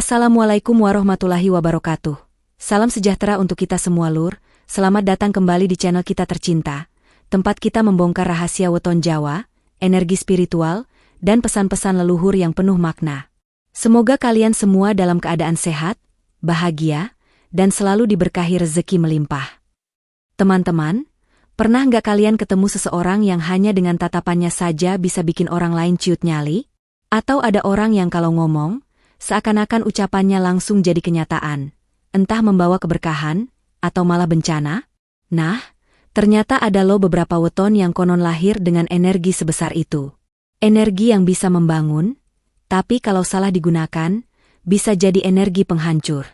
Assalamualaikum warahmatullahi wabarakatuh. Salam sejahtera untuk kita semua lur, selamat datang kembali di channel kita tercinta, tempat kita membongkar rahasia weton Jawa, energi spiritual, dan pesan-pesan leluhur yang penuh makna. Semoga kalian semua dalam keadaan sehat, bahagia, dan selalu diberkahi rezeki melimpah. Teman-teman, pernah nggak kalian ketemu seseorang yang hanya dengan tatapannya saja bisa bikin orang lain ciut nyali? Atau ada orang yang kalau ngomong, seakan-akan ucapannya langsung jadi kenyataan, entah membawa keberkahan, atau malah bencana? Nah, ternyata ada loh beberapa weton yang konon lahir dengan energi sebesar itu. Energi yang bisa membangun, tapi kalau salah digunakan, bisa jadi energi penghancur.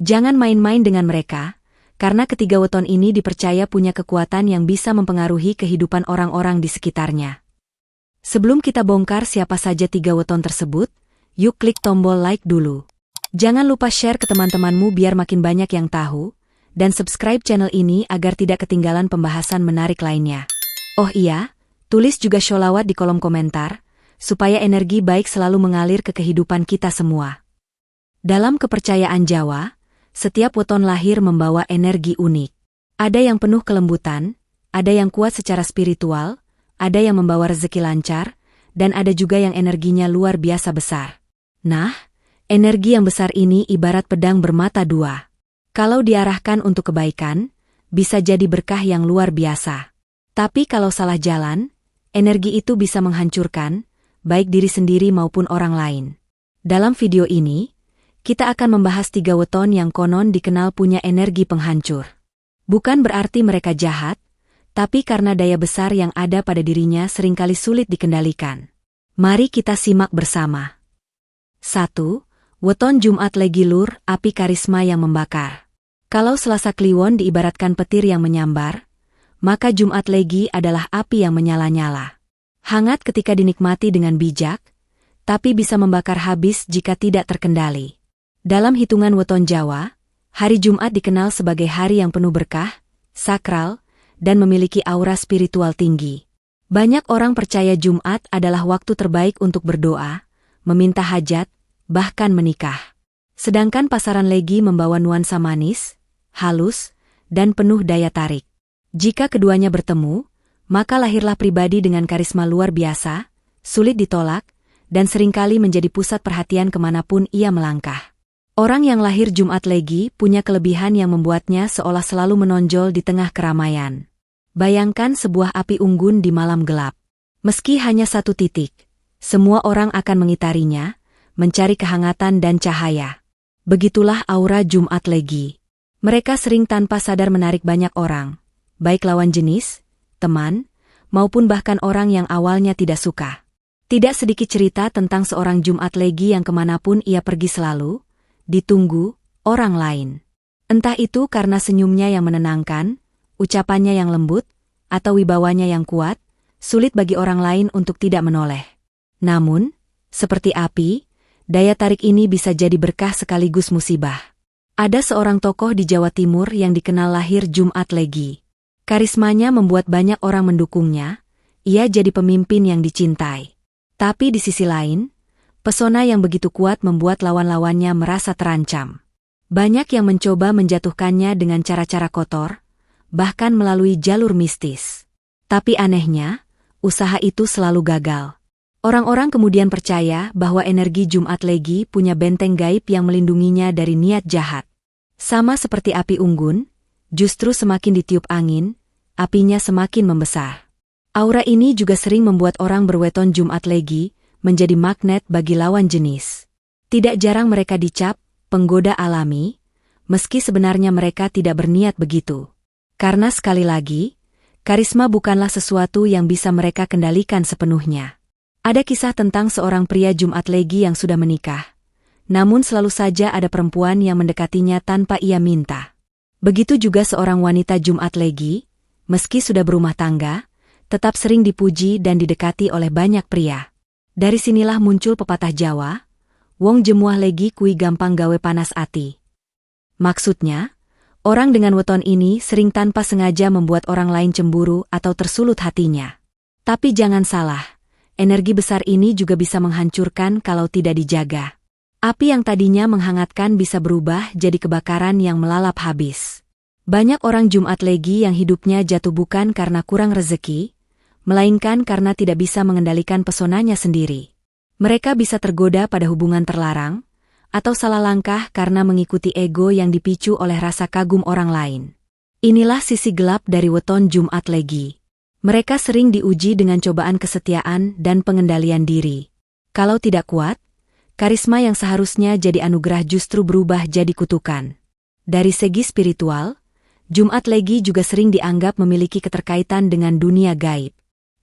Jangan main-main dengan mereka, karena ketiga weton ini dipercaya punya kekuatan yang bisa mempengaruhi kehidupan orang-orang di sekitarnya. Sebelum kita bongkar siapa saja tiga weton tersebut, yuk klik tombol like dulu. Jangan lupa share ke teman-temanmu biar makin banyak yang tahu, dan subscribe channel ini agar tidak ketinggalan pembahasan menarik lainnya. Oh iya, tulis juga sholawat di kolom komentar, supaya energi baik selalu mengalir ke kehidupan kita semua. Dalam kepercayaan Jawa, setiap weton lahir membawa energi unik. Ada yang penuh kelembutan, ada yang kuat secara spiritual, ada yang membawa rezeki lancar, dan ada juga yang energinya luar biasa besar. Nah, energi yang besar ini ibarat pedang bermata dua. Kalau diarahkan untuk kebaikan, bisa jadi berkah yang luar biasa. Tapi kalau salah jalan, energi itu bisa menghancurkan, baik diri sendiri maupun orang lain. Dalam video ini, kita akan membahas tiga weton yang konon dikenal punya energi penghancur. Bukan berarti mereka jahat, tapi karena daya besar yang ada pada dirinya seringkali sulit dikendalikan. Mari kita simak bersama. 1. Weton Jumat Legi lur, api karisma yang membakar. Kalau Selasa Kliwon diibaratkan petir yang menyambar, maka Jumat Legi adalah api yang menyala-nyala. Hangat ketika dinikmati dengan bijak, tapi bisa membakar habis jika tidak terkendali. Dalam hitungan weton Jawa, hari Jumat dikenal sebagai hari yang penuh berkah, sakral, dan memiliki aura spiritual tinggi. Banyak orang percaya Jumat adalah waktu terbaik untuk berdoa, meminta hajat, bahkan menikah. Sedangkan pasaran Legi membawa nuansa manis, halus, dan penuh daya tarik. Jika keduanya bertemu, maka lahirlah pribadi dengan karisma luar biasa, sulit ditolak, dan seringkali menjadi pusat perhatian kemanapun ia melangkah. Orang yang lahir Jumat Legi punya kelebihan yang membuatnya seolah selalu menonjol di tengah keramaian. Bayangkan sebuah api unggun di malam gelap. Meski hanya satu titik, semua orang akan mengitarinya, mencari kehangatan dan cahaya. Begitulah aura Jumat Legi. Mereka sering tanpa sadar menarik banyak orang, baik lawan jenis, teman, maupun bahkan orang yang awalnya tidak suka. Tidak sedikit cerita tentang seorang Jumat Legi yang kemanapun ia pergi selalu ditunggu orang lain. Entah itu karena senyumnya yang menenangkan, ucapannya yang lembut, atau wibawanya yang kuat, sulit bagi orang lain untuk tidak menoleh. Namun, seperti api, daya tarik ini bisa jadi berkah sekaligus musibah. Ada seorang tokoh di Jawa Timur yang dikenal lahir Jumat Legi. Karismanya membuat banyak orang mendukungnya, ia jadi pemimpin yang dicintai. Tapi di sisi lain, pesona yang begitu kuat membuat lawan-lawannya merasa terancam. Banyak yang mencoba menjatuhkannya dengan cara-cara kotor, bahkan melalui jalur mistis. Tapi anehnya, usaha itu selalu gagal. Orang-orang kemudian percaya bahwa energi Jumat Legi punya benteng gaib yang melindunginya dari niat jahat. Sama seperti api unggun, justru semakin ditiup angin, apinya semakin membesar. Aura ini juga sering membuat orang berweton Jumat Legi menjadi magnet bagi lawan jenis. Tidak jarang mereka dicap penggoda alami, meski sebenarnya mereka tidak berniat begitu. Karena sekali lagi, karisma bukanlah sesuatu yang bisa mereka kendalikan sepenuhnya. Ada kisah tentang seorang pria Jumat Legi yang sudah menikah, namun selalu saja ada perempuan yang mendekatinya tanpa ia minta. Begitu juga seorang wanita Jumat Legi, meski sudah berumah tangga, tetap sering dipuji dan didekati oleh banyak pria. Dari sinilah muncul pepatah Jawa, wong jemuah legi kui gampang gawe panas ati. Maksudnya, orang dengan weton ini sering tanpa sengaja membuat orang lain cemburu atau tersulut hatinya. Tapi jangan salah, energi besar ini juga bisa menghancurkan kalau tidak dijaga. Api yang tadinya menghangatkan bisa berubah jadi kebakaran yang melalap habis. Banyak orang Jumat Legi yang hidupnya jatuh bukan karena kurang rezeki, melainkan karena tidak bisa mengendalikan pesonanya sendiri. Mereka bisa tergoda pada hubungan terlarang, atau salah langkah karena mengikuti ego yang dipicu oleh rasa kagum orang lain. Inilah sisi gelap dari weton Jumat Legi. Mereka sering diuji dengan cobaan kesetiaan dan pengendalian diri. Kalau tidak kuat, karisma yang seharusnya jadi anugerah justru berubah jadi kutukan. Dari segi spiritual, Jumat Legi juga sering dianggap memiliki keterkaitan dengan dunia gaib.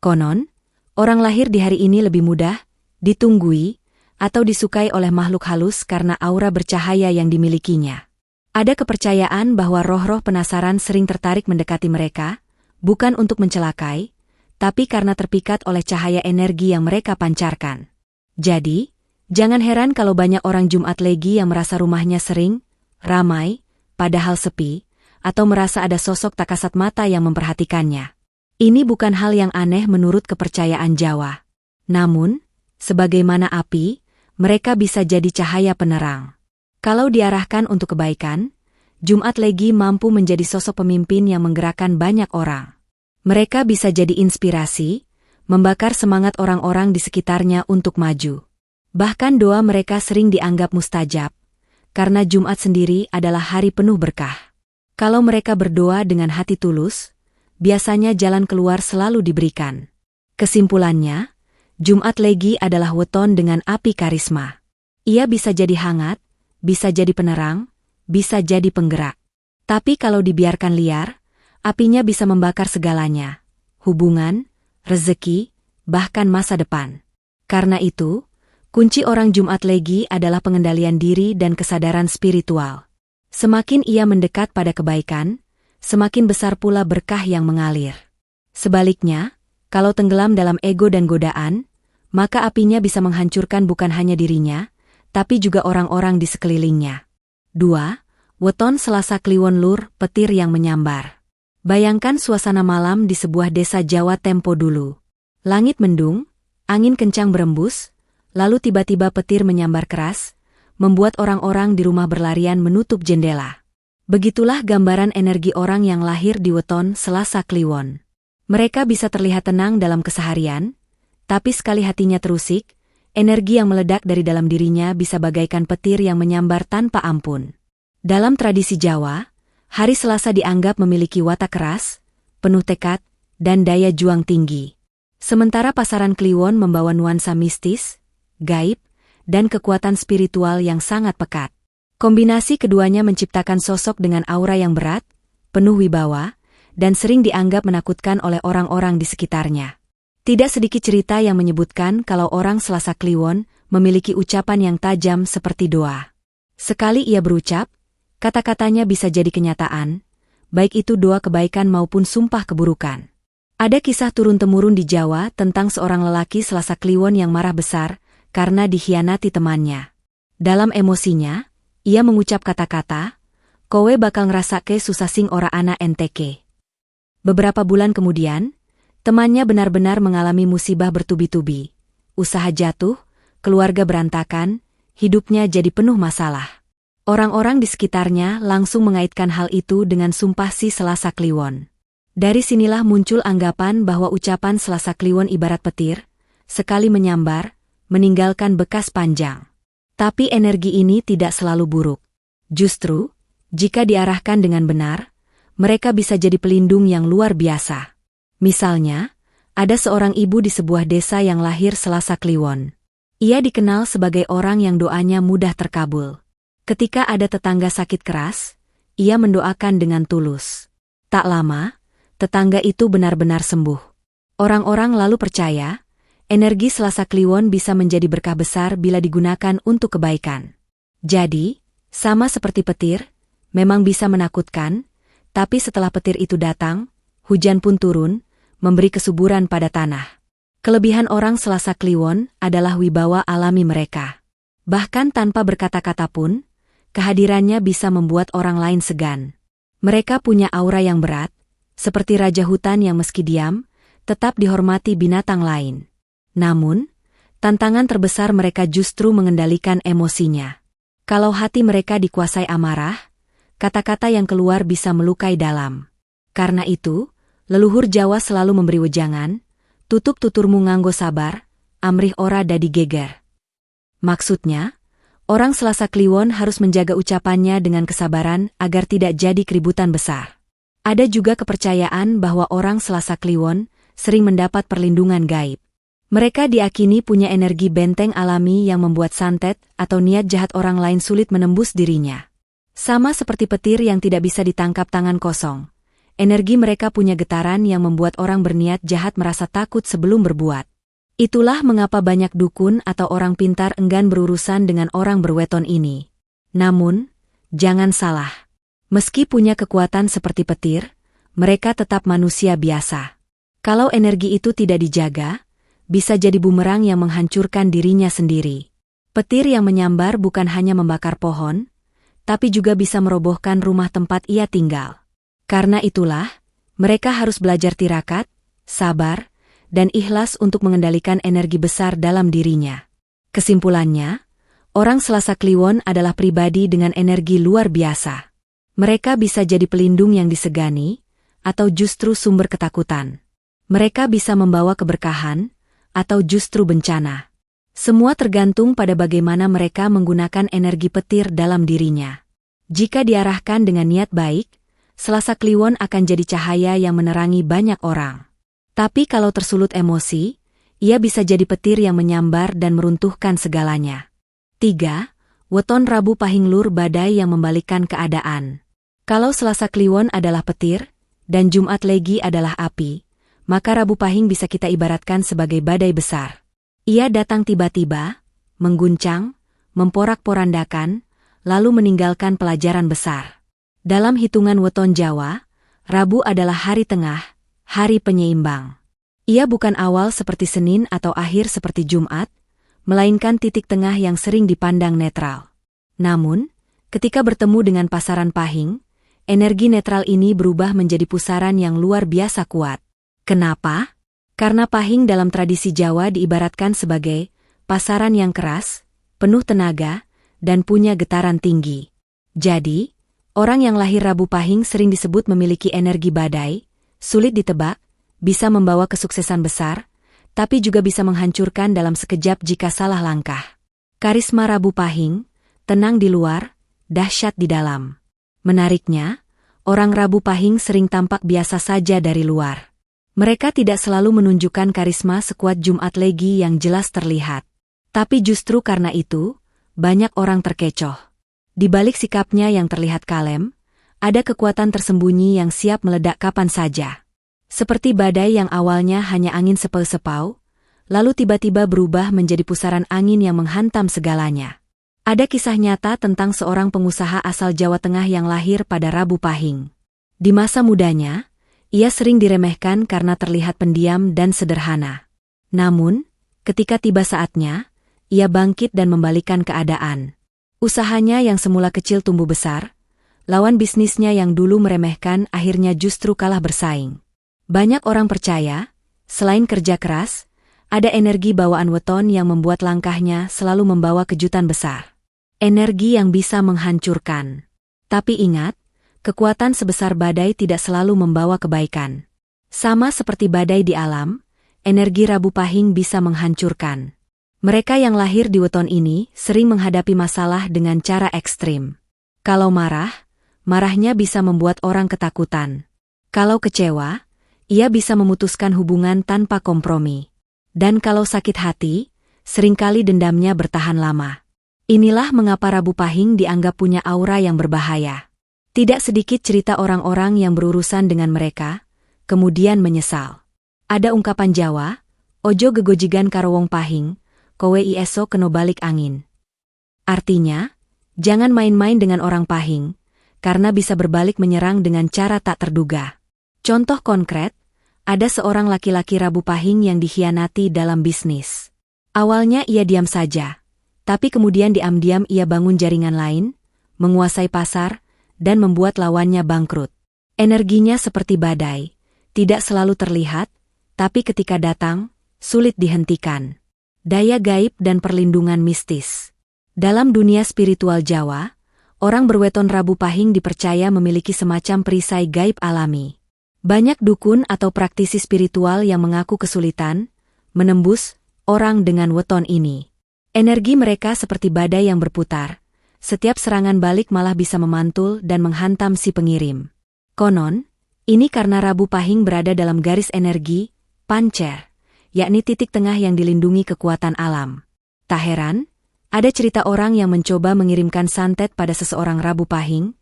Konon, orang lahir di hari ini lebih mudah, ditunggui, atau disukai oleh makhluk halus karena aura bercahaya yang dimilikinya. Ada kepercayaan bahwa roh-roh penasaran sering tertarik mendekati mereka, bukan untuk mencelakai, tapi karena terpikat oleh cahaya energi yang mereka pancarkan. Jadi, jangan heran kalau banyak orang Jumat Legi yang merasa rumahnya sering, ramai, padahal sepi, atau merasa ada sosok tak kasat mata yang memperhatikannya. Ini bukan hal yang aneh menurut kepercayaan Jawa. Namun, sebagaimana api, mereka bisa jadi cahaya penerang. Kalau diarahkan untuk kebaikan, Jumat Legi mampu menjadi sosok pemimpin yang menggerakkan banyak orang. Mereka bisa jadi inspirasi, membakar semangat orang-orang di sekitarnya untuk maju. Bahkan doa mereka sering dianggap mustajab, karena Jumat sendiri adalah hari penuh berkah. Kalau mereka berdoa dengan hati tulus, biasanya jalan keluar selalu diberikan. Kesimpulannya, Jumat Legi adalah weton dengan api karisma. Ia bisa jadi hangat, bisa jadi penerang, bisa jadi penggerak. Tapi kalau dibiarkan liar, apinya bisa membakar segalanya. Hubungan, rezeki, bahkan masa depan. Karena itu, kunci orang Jumat Legi adalah pengendalian diri dan kesadaran spiritual. Semakin ia mendekat pada kebaikan, semakin besar pula berkah yang mengalir. Sebaliknya, kalau tenggelam dalam ego dan godaan, maka apinya bisa menghancurkan bukan hanya dirinya, tapi juga orang-orang di sekelilingnya. 2. Weton Selasa Kliwon Lur, petir yang menyambar. Bayangkan suasana malam di sebuah desa Jawa tempo dulu. Langit mendung, angin kencang berembus, lalu tiba-tiba petir menyambar keras, membuat orang-orang di rumah berlarian menutup jendela. Begitulah gambaran energi orang yang lahir di weton Selasa Kliwon. Mereka bisa terlihat tenang dalam keseharian, tapi sekali hatinya terusik, energi yang meledak dari dalam dirinya bisa bagaikan petir yang menyambar tanpa ampun. Dalam tradisi Jawa, hari Selasa dianggap memiliki watak keras, penuh tekad, dan daya juang tinggi. Sementara pasaran Kliwon membawa nuansa mistis, gaib, dan kekuatan spiritual yang sangat pekat. Kombinasi keduanya menciptakan sosok dengan aura yang berat, penuh wibawa, dan sering dianggap menakutkan oleh orang-orang di sekitarnya. Tidak sedikit cerita yang menyebutkan kalau orang Selasa Kliwon memiliki ucapan yang tajam seperti doa. Sekali ia berucap, kata-katanya bisa jadi kenyataan, baik itu doa kebaikan maupun sumpah keburukan. Ada kisah turun-temurun di Jawa tentang seorang lelaki Selasa Kliwon yang marah besar karena dikhianati temannya. Dalam emosinya, ia mengucap kata-kata, "Kowe bakal ngrasake susah sing ora ana enteke." Beberapa bulan kemudian, temannya benar-benar mengalami musibah bertubi-tubi. Usaha jatuh, keluarga berantakan, hidupnya jadi penuh masalah. Orang-orang di sekitarnya langsung mengaitkan hal itu dengan sumpah si Selasa Kliwon. Dari sinilah muncul anggapan bahwa ucapan Selasa Kliwon ibarat petir, sekali menyambar, meninggalkan bekas panjang. Tapi energi ini tidak selalu buruk. Justru, jika diarahkan dengan benar, mereka bisa jadi pelindung yang luar biasa. Misalnya, ada seorang ibu di sebuah desa yang lahir Selasa Kliwon. Ia dikenal sebagai orang yang doanya mudah terkabul. Ketika ada tetangga sakit keras, ia mendoakan dengan tulus. Tak lama, tetangga itu benar-benar sembuh. Orang-orang lalu percaya, energi Selasa Kliwon bisa menjadi berkah besar bila digunakan untuk kebaikan. Jadi, sama seperti petir, memang bisa menakutkan, tapi setelah petir itu datang, hujan pun turun, memberi kesuburan pada tanah. Kelebihan orang Selasa Kliwon adalah wibawa alami mereka. Bahkan tanpa berkata-kata pun, kehadirannya bisa membuat orang lain segan. Mereka punya aura yang berat, seperti raja hutan yang meski diam, tetap dihormati binatang lain. Namun, Tantangan terbesar mereka justru mengendalikan emosinya. Kalau hati mereka dikuasai amarah, kata-kata yang keluar bisa melukai dalam. Karena itu, leluhur Jawa selalu memberi wejangan, tutup tuturmu nganggo sabar, amrih ora dadi geger. Maksudnya, orang Selasa Kliwon harus menjaga ucapannya dengan kesabaran agar tidak jadi keributan besar. Ada juga kepercayaan bahwa orang Selasa Kliwon sering mendapat perlindungan gaib. Mereka diyakini punya energi benteng alami yang membuat santet atau niat jahat orang lain sulit menembus dirinya. Sama seperti petir yang tidak bisa ditangkap tangan kosong. Energi mereka punya getaran yang membuat orang berniat jahat merasa takut sebelum berbuat. Itulah mengapa banyak dukun atau orang pintar enggan berurusan dengan orang berweton ini. Namun, jangan salah. Meski punya kekuatan seperti petir, mereka tetap manusia biasa. Kalau energi itu tidak dijaga, bisa jadi bumerang yang menghancurkan dirinya sendiri. Petir yang menyambar bukan hanya membakar pohon, tapi juga bisa merobohkan rumah tempat ia tinggal. Karena itulah, mereka harus belajar tirakat, sabar, dan ikhlas untuk mengendalikan energi besar dalam dirinya. Kesimpulannya, orang Selasa Kliwon adalah pribadi dengan energi luar biasa. Mereka bisa jadi pelindung yang disegani, atau justru sumber ketakutan. Mereka bisa membawa keberkahan, atau justru bencana. Semua tergantung pada bagaimana mereka menggunakan energi petir dalam dirinya. Jika diarahkan dengan niat baik, Selasa Kliwon akan jadi cahaya yang menerangi banyak orang. Tapi kalau tersulut emosi, ia bisa jadi petir yang menyambar dan meruntuhkan segalanya. 3. Weton Rabu Pahing Lur badai yang membalikkan keadaan. Kalau Selasa Kliwon adalah petir, dan Jumat Legi adalah api, maka Rabu Pahing bisa kita ibaratkan sebagai badai besar. Ia datang tiba-tiba, mengguncang, memporak-porandakan, lalu meninggalkan pelajaran besar. Dalam hitungan weton Jawa, Rabu adalah hari tengah, hari penyeimbang. Ia bukan awal seperti Senin atau akhir seperti Jumat, melainkan titik tengah yang sering dipandang netral. Namun, ketika bertemu dengan pasaran Pahing, energi netral ini berubah menjadi pusaran yang luar biasa kuat. Kenapa? Karena Pahing dalam tradisi Jawa diibaratkan sebagai pasaran yang keras, penuh tenaga, dan punya getaran tinggi. Jadi, orang yang lahir Rabu Pahing sering disebut memiliki energi badai, sulit ditebak, bisa membawa kesuksesan besar, tapi juga bisa menghancurkan dalam sekejap jika salah langkah. Karisma Rabu Pahing, tenang di luar, dahsyat di dalam. Menariknya, orang Rabu Pahing sering tampak biasa saja dari luar. Mereka tidak selalu menunjukkan karisma sekuat Jumat Legi yang jelas terlihat. Tapi justru karena itu, banyak orang terkecoh. Di balik sikapnya yang terlihat kalem, ada kekuatan tersembunyi yang siap meledak kapan saja. Seperti badai yang awalnya hanya angin sepau-sepau, lalu tiba-tiba berubah menjadi pusaran angin yang menghantam segalanya. Ada kisah nyata tentang seorang pengusaha asal Jawa Tengah yang lahir pada Rabu Pahing. Di masa mudanya, ia sering diremehkan karena terlihat pendiam dan sederhana. Namun, ketika tiba saatnya, ia bangkit dan membalikkan keadaan. Usahanya yang semula kecil tumbuh besar, lawan bisnisnya yang dulu meremehkan akhirnya justru kalah bersaing. Banyak orang percaya, selain kerja keras, ada energi bawaan weton yang membuat langkahnya selalu membawa kejutan besar. Energi yang bisa menghancurkan. Tapi ingat, kekuatan sebesar badai tidak selalu membawa kebaikan. Sama seperti badai di alam, energi Rabu Pahing bisa menghancurkan. Mereka yang lahir di weton ini sering menghadapi masalah dengan cara ekstrim. Kalau marah, marahnya bisa membuat orang ketakutan. Kalau kecewa, ia bisa memutuskan hubungan tanpa kompromi. Dan kalau sakit hati, seringkali dendamnya bertahan lama. Inilah mengapa Rabu Pahing dianggap punya aura yang berbahaya. Tidak sedikit cerita orang-orang yang berurusan dengan mereka, kemudian menyesal. Ada ungkapan Jawa, ojo gegojigan karo wong Pahing, kowe iso keno balik angin. Artinya, jangan main-main dengan orang Pahing, karena bisa berbalik menyerang dengan cara tak terduga. Contoh konkret, ada seorang laki-laki Rabu Pahing yang dikhianati dalam bisnis. Awalnya ia diam saja, tapi kemudian diam-diam ia bangun jaringan lain, menguasai pasar, dan membuat lawannya bangkrut. Energinya seperti badai, tidak selalu terlihat, tapi ketika datang, sulit dihentikan. daya gaib dan perlindungan mistis. Dalam dunia spiritual Jawa, orang berweton Rabu Pahing dipercaya memiliki semacam perisai gaib alami. Banyak dukun atau praktisi spiritual yang mengaku kesulitan menembus orang dengan weton ini. Energi mereka seperti badai yang berputar. Setiap serangan balik malah bisa memantul dan menghantam si pengirim. Konon, ini karena Rabu Pahing berada dalam garis energi pancer, yakni titik tengah yang dilindungi kekuatan alam. Tak heran, ada cerita orang yang mencoba mengirimkan santet pada seseorang Rabu Pahing,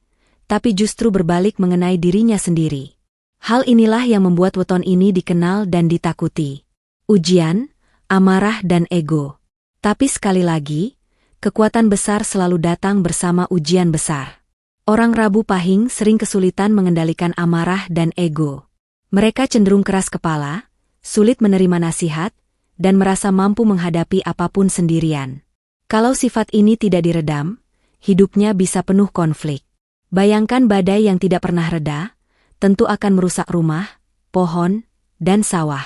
tapi justru berbalik mengenai dirinya sendiri. Hal inilah yang membuat weton ini dikenal dan ditakuti. Ujian, amarah dan ego. Tapi sekali lagi, kekuatan besar selalu datang bersama ujian besar. Orang Rabu Pahing sering kesulitan mengendalikan amarah dan ego. Mereka cenderung keras kepala, sulit menerima nasihat, dan merasa mampu menghadapi apapun sendirian. Kalau sifat ini tidak diredam, hidupnya bisa penuh konflik. Bayangkan badai yang tidak pernah reda, tentu akan merusak rumah, pohon, dan sawah.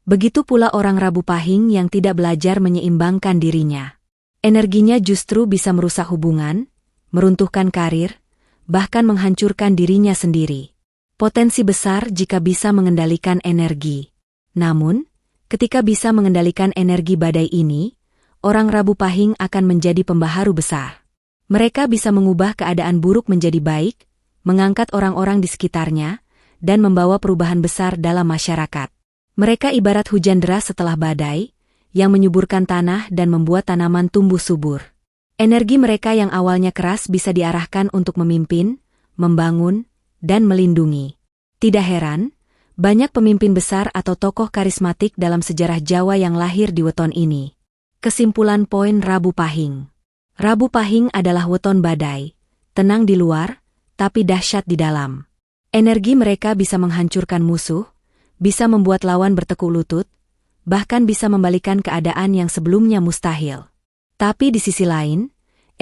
Begitu pula orang Rabu Pahing yang tidak belajar menyeimbangkan dirinya. Energinya justru bisa merusak hubungan, meruntuhkan karir, bahkan menghancurkan dirinya sendiri. Potensi besar jika bisa mengendalikan energi. Namun, ketika bisa mengendalikan energi badai ini, orang Rabu Pahing akan menjadi pembaharu besar. Mereka bisa mengubah keadaan buruk menjadi baik, mengangkat orang-orang di sekitarnya, dan membawa perubahan besar dalam masyarakat. Mereka ibarat hujan deras setelah badai, yang menyuburkan tanah dan membuat tanaman tumbuh subur. Energi mereka yang awalnya keras bisa diarahkan untuk memimpin, membangun, dan melindungi. Tidak heran, banyak pemimpin besar atau tokoh karismatik dalam sejarah Jawa yang lahir di weton ini. Kesimpulan poin Rabu Pahing. Rabu Pahing adalah weton badai, tenang di luar, tapi dahsyat di dalam. Energi mereka bisa menghancurkan musuh, bisa membuat lawan bertekuk lutut, bahkan bisa membalikan keadaan yang sebelumnya mustahil. Tapi di sisi lain,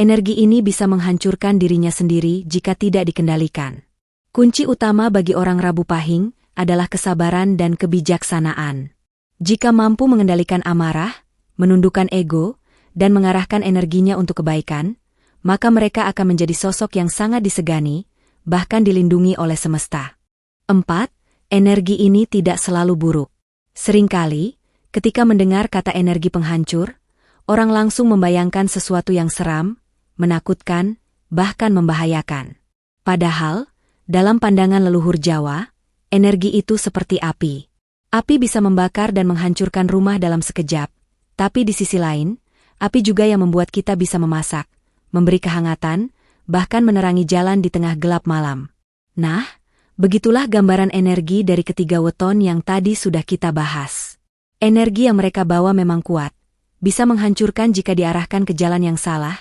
energi ini bisa menghancurkan dirinya sendiri jika tidak dikendalikan. Kunci utama bagi orang Rabu Pahing adalah kesabaran dan kebijaksanaan. Jika mampu mengendalikan amarah, menundukkan ego, dan mengarahkan energinya untuk kebaikan, maka mereka akan menjadi sosok yang sangat disegani, bahkan dilindungi oleh semesta. 4. Energi ini tidak selalu buruk. Seringkali, ketika mendengar kata energi penghancur, orang langsung membayangkan sesuatu yang seram, menakutkan, bahkan membahayakan. Padahal, dalam pandangan leluhur Jawa, energi itu seperti api. Api bisa membakar dan menghancurkan rumah dalam sekejap, tapi di sisi lain, api juga yang membuat kita bisa memasak, memberi kehangatan, bahkan menerangi jalan di tengah gelap malam. Nah, begitulah gambaran energi dari ketiga weton yang tadi sudah kita bahas. Energi yang mereka bawa memang kuat, bisa menghancurkan jika diarahkan ke jalan yang salah,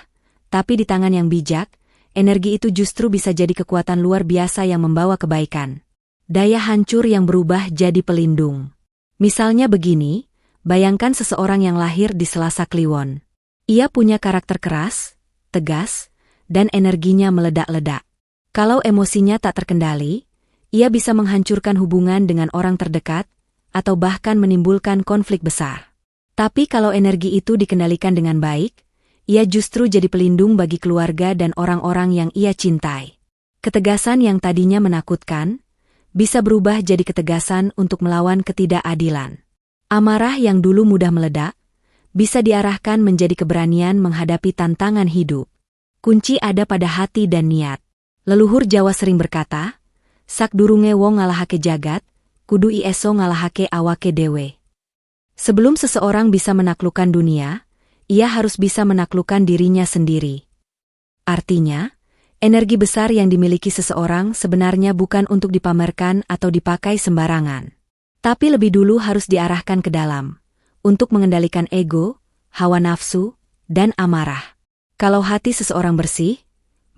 tapi di tangan yang bijak, energi itu justru bisa jadi kekuatan luar biasa yang membawa kebaikan. Daya hancur yang berubah jadi pelindung. Misalnya begini, bayangkan seseorang yang lahir di Selasa Kliwon. Ia punya karakter keras, tegas, dan energinya meledak-ledak. Kalau emosinya tak terkendali, ia bisa menghancurkan hubungan dengan orang terdekat, atau bahkan menimbulkan konflik besar. Tapi kalau energi itu dikendalikan dengan baik, ia justru jadi pelindung bagi keluarga dan orang-orang yang ia cintai. Ketegasan yang tadinya menakutkan, bisa berubah jadi ketegasan untuk melawan ketidakadilan. Amarah yang dulu mudah meledak, bisa diarahkan menjadi keberanian menghadapi tantangan hidup. Kunci ada pada hati dan niat. Leluhur Jawa sering berkata, sak durunge wong ngalahake jagat, kudu ieso ngalahake awake dewe. Sebelum seseorang bisa menaklukkan dunia, ia harus bisa menaklukkan dirinya sendiri. Artinya, energi besar yang dimiliki seseorang sebenarnya bukan untuk dipamerkan atau dipakai sembarangan. Tapi lebih dulu harus diarahkan ke dalam, untuk mengendalikan ego, hawa nafsu, dan amarah. Kalau hati seseorang bersih,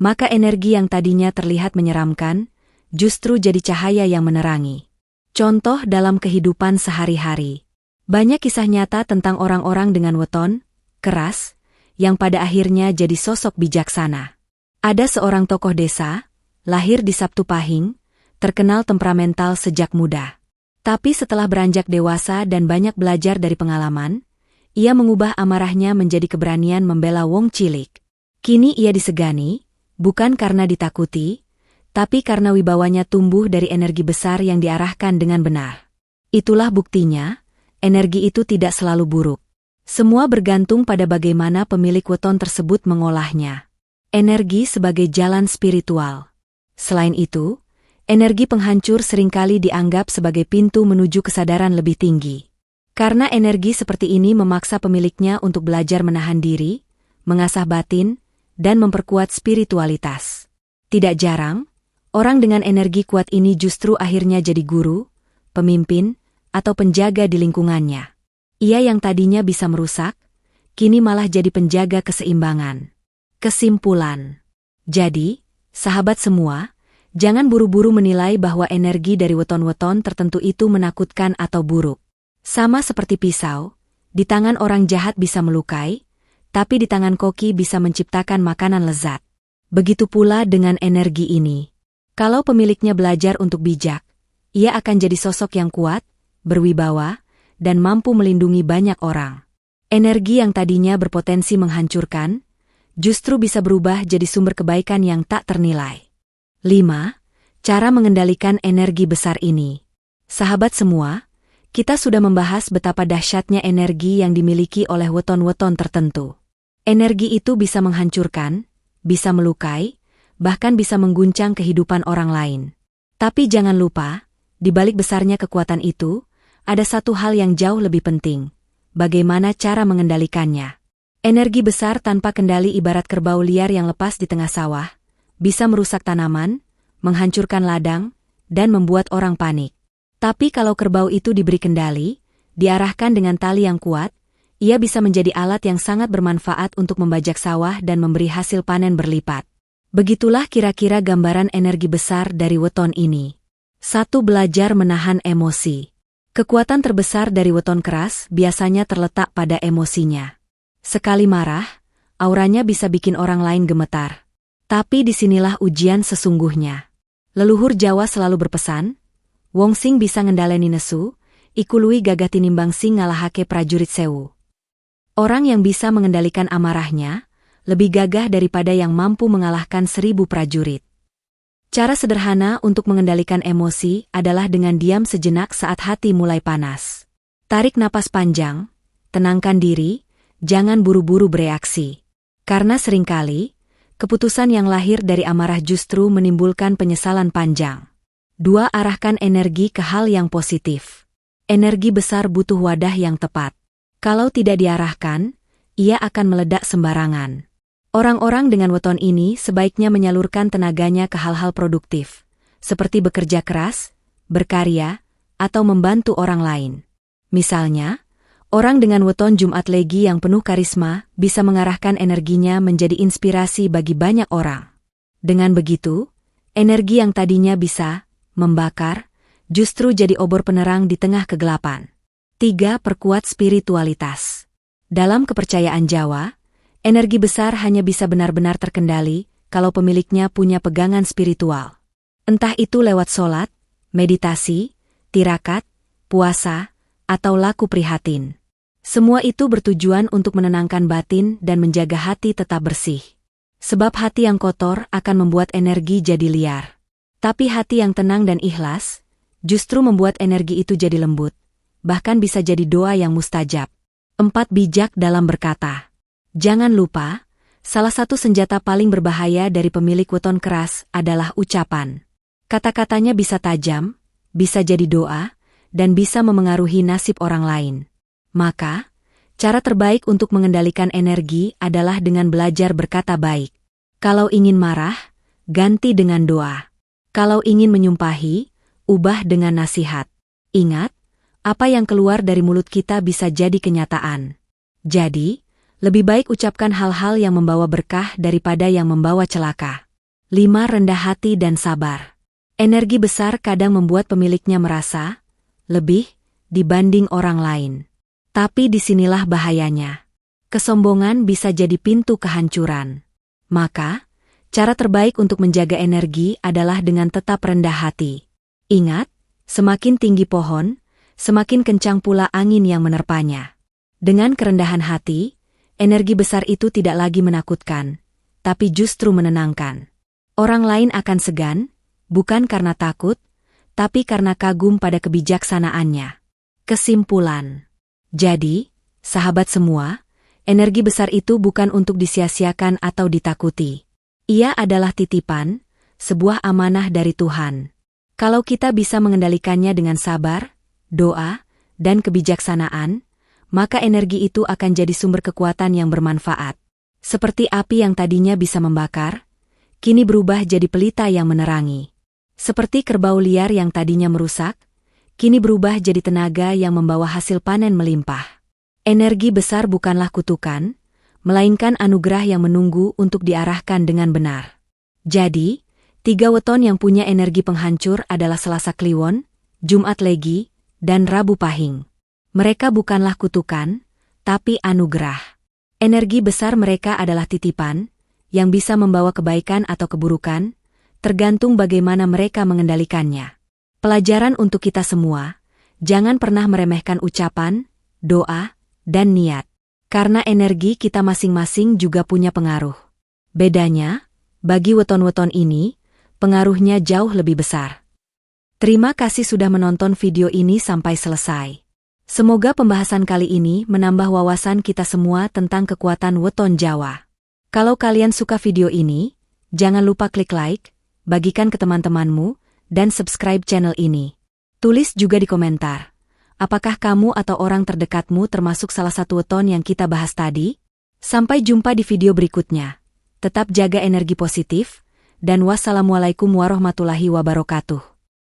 maka energi yang tadinya terlihat menyeramkan, justru jadi cahaya yang menerangi. Contoh dalam kehidupan sehari-hari. Banyak kisah nyata tentang orang-orang dengan weton keras, yang pada akhirnya jadi sosok bijaksana. Ada seorang tokoh desa, lahir di Sabtu Pahing, terkenal temperamental sejak muda. Tapi setelah beranjak dewasa dan banyak belajar dari pengalaman, ia mengubah amarahnya menjadi keberanian membela Wong Cilik. Kini ia disegani, bukan karena ditakuti, tapi karena wibawanya tumbuh dari energi besar yang diarahkan dengan benar. Itulah buktinya, energi itu tidak selalu buruk. Semua bergantung pada bagaimana pemilik weton tersebut mengolahnya. Energi sebagai jalan spiritual. Selain itu, energi penghancur seringkali dianggap sebagai pintu menuju kesadaran lebih tinggi. Karena energi seperti ini memaksa pemiliknya untuk belajar menahan diri, mengasah batin, dan memperkuat spiritualitas. Tidak jarang, orang dengan energi kuat ini justru akhirnya jadi guru, pemimpin, atau penjaga di lingkungannya. Ia yang tadinya bisa merusak, kini malah jadi penjaga keseimbangan. Kesimpulan. Jadi, sahabat semua, jangan buru-buru menilai bahwa energi dari weton-weton tertentu itu menakutkan atau buruk. Sama seperti pisau, di tangan orang jahat bisa melukai, tapi di tangan koki bisa menciptakan makanan lezat. Begitu pula dengan energi ini. Kalau pemiliknya belajar untuk bijak, ia akan jadi sosok yang kuat, berwibawa, dan mampu melindungi banyak orang. Energi yang tadinya berpotensi menghancurkan, justru bisa berubah jadi sumber kebaikan yang tak ternilai. 5. Cara mengendalikan energi besar ini. Sahabat semua, kita sudah membahas betapa dahsyatnya energi yang dimiliki oleh weton-weton tertentu. Energi itu bisa menghancurkan, bisa melukai, bahkan bisa mengguncang kehidupan orang lain. Tapi jangan lupa, di balik besarnya kekuatan itu, ada satu hal yang jauh lebih penting. Bagaimana cara mengendalikannya? Energi besar tanpa kendali ibarat kerbau liar yang lepas di tengah sawah, bisa merusak tanaman, menghancurkan ladang, dan membuat orang panik. Tapi kalau kerbau itu diberi kendali, diarahkan dengan tali yang kuat, ia bisa menjadi alat yang sangat bermanfaat untuk membajak sawah dan memberi hasil panen berlipat. Begitulah kira-kira gambaran energi besar dari weton ini. 1. Belajar menahan emosi. Kekuatan terbesar dari weton keras biasanya terletak pada emosinya. Sekali marah, auranya bisa bikin orang lain gemetar. Tapi disinilah ujian sesungguhnya. Leluhur Jawa selalu berpesan, Wong sing bisa ngendaleni nesu, iku luwih gagah tinimbang sing ngalahake prajurit sewu. Orang yang bisa mengendalikan amarahnya, lebih gagah daripada yang mampu mengalahkan 1000 prajurit. Cara sederhana untuk mengendalikan emosi adalah dengan diam sejenak saat hati mulai panas. Tarik napas panjang, tenangkan diri, jangan buru-buru bereaksi. Karena seringkali, keputusan yang lahir dari amarah justru menimbulkan penyesalan panjang. 2. Arahkan energi ke hal yang positif. Energi besar butuh wadah yang tepat. Kalau tidak diarahkan, ia akan meledak sembarangan. Orang-orang dengan weton ini sebaiknya menyalurkan tenaganya ke hal-hal produktif, seperti bekerja keras, berkarya, atau membantu orang lain. Misalnya, orang dengan weton Jumat Legi yang penuh karisma bisa mengarahkan energinya menjadi inspirasi bagi banyak orang. Dengan begitu, energi yang tadinya bisa membakar, justru jadi obor penerang di tengah kegelapan. 3. Perkuat spiritualitas. Dalam kepercayaan Jawa, energi besar hanya bisa benar-benar terkendali kalau pemiliknya punya pegangan spiritual. Entah itu lewat sholat, meditasi, tirakat, puasa, atau laku prihatin. Semua itu bertujuan untuk menenangkan batin dan menjaga hati tetap bersih. Sebab hati yang kotor akan membuat energi jadi liar. Tapi hati yang tenang dan ikhlas, justru membuat energi itu jadi lembut. Bahkan bisa jadi doa yang mustajab. 4. Bijak dalam berkata. Jangan lupa, salah satu senjata paling berbahaya dari pemilik weton keras adalah ucapan. Kata-katanya bisa tajam, bisa jadi doa, dan bisa memengaruhi nasib orang lain. Maka, cara terbaik untuk mengendalikan energi adalah dengan belajar berkata baik. Kalau ingin marah, ganti dengan doa. Kalau ingin menyumpahi, ubah dengan nasihat. Ingat, apa yang keluar dari mulut kita bisa jadi kenyataan. Jadi, lebih baik ucapkan hal-hal yang membawa berkah daripada yang membawa celaka. 5. Rendah hati dan sabar. Energi besar kadang membuat pemiliknya merasa lebih dibanding orang lain. Tapi disinilah bahayanya. Kesombongan bisa jadi pintu kehancuran. Maka, cara terbaik untuk menjaga energi adalah dengan tetap rendah hati. Ingat, semakin tinggi pohon, semakin kencang pula angin yang menerpanya. Dengan kerendahan hati, energi besar itu tidak lagi menakutkan, tapi justru menenangkan. Orang lain akan segan, bukan karena takut, tapi karena kagum pada kebijaksanaannya. Kesimpulan. Jadi, sahabat semua, energi besar itu bukan untuk disia-siakan atau ditakuti. Ia adalah titipan, sebuah amanah dari Tuhan. Kalau kita bisa mengendalikannya dengan sabar, doa, dan kebijaksanaan, maka energi itu akan jadi sumber kekuatan yang bermanfaat. Seperti api yang tadinya bisa membakar, kini berubah jadi pelita yang menerangi. Seperti kerbau liar yang tadinya merusak, kini berubah jadi tenaga yang membawa hasil panen melimpah. Energi besar bukanlah kutukan, melainkan anugerah yang menunggu untuk diarahkan dengan benar. Jadi, 3 weton yang punya energi penghancur adalah Selasa Kliwon, Jumat Legi, dan Rabu Pahing. Mereka bukanlah kutukan, tapi anugerah. Energi besar mereka adalah titipan, yang bisa membawa kebaikan atau keburukan, tergantung bagaimana mereka mengendalikannya. Pelajaran untuk kita semua, jangan pernah meremehkan ucapan, doa, dan niat. Karena energi kita masing-masing juga punya pengaruh. Bedanya, bagi weton-weton ini, pengaruhnya jauh lebih besar. Terima kasih sudah menonton video ini sampai selesai. Semoga pembahasan kali ini menambah wawasan kita semua tentang kekuatan weton Jawa. Kalau kalian suka video ini, jangan lupa klik like, bagikan ke teman-temanmu, dan subscribe channel ini. Tulis juga di komentar, apakah kamu atau orang terdekatmu termasuk salah satu weton yang kita bahas tadi? Sampai jumpa di video berikutnya. Tetap jaga energi positif, dan wassalamualaikum warahmatullahi wabarakatuh.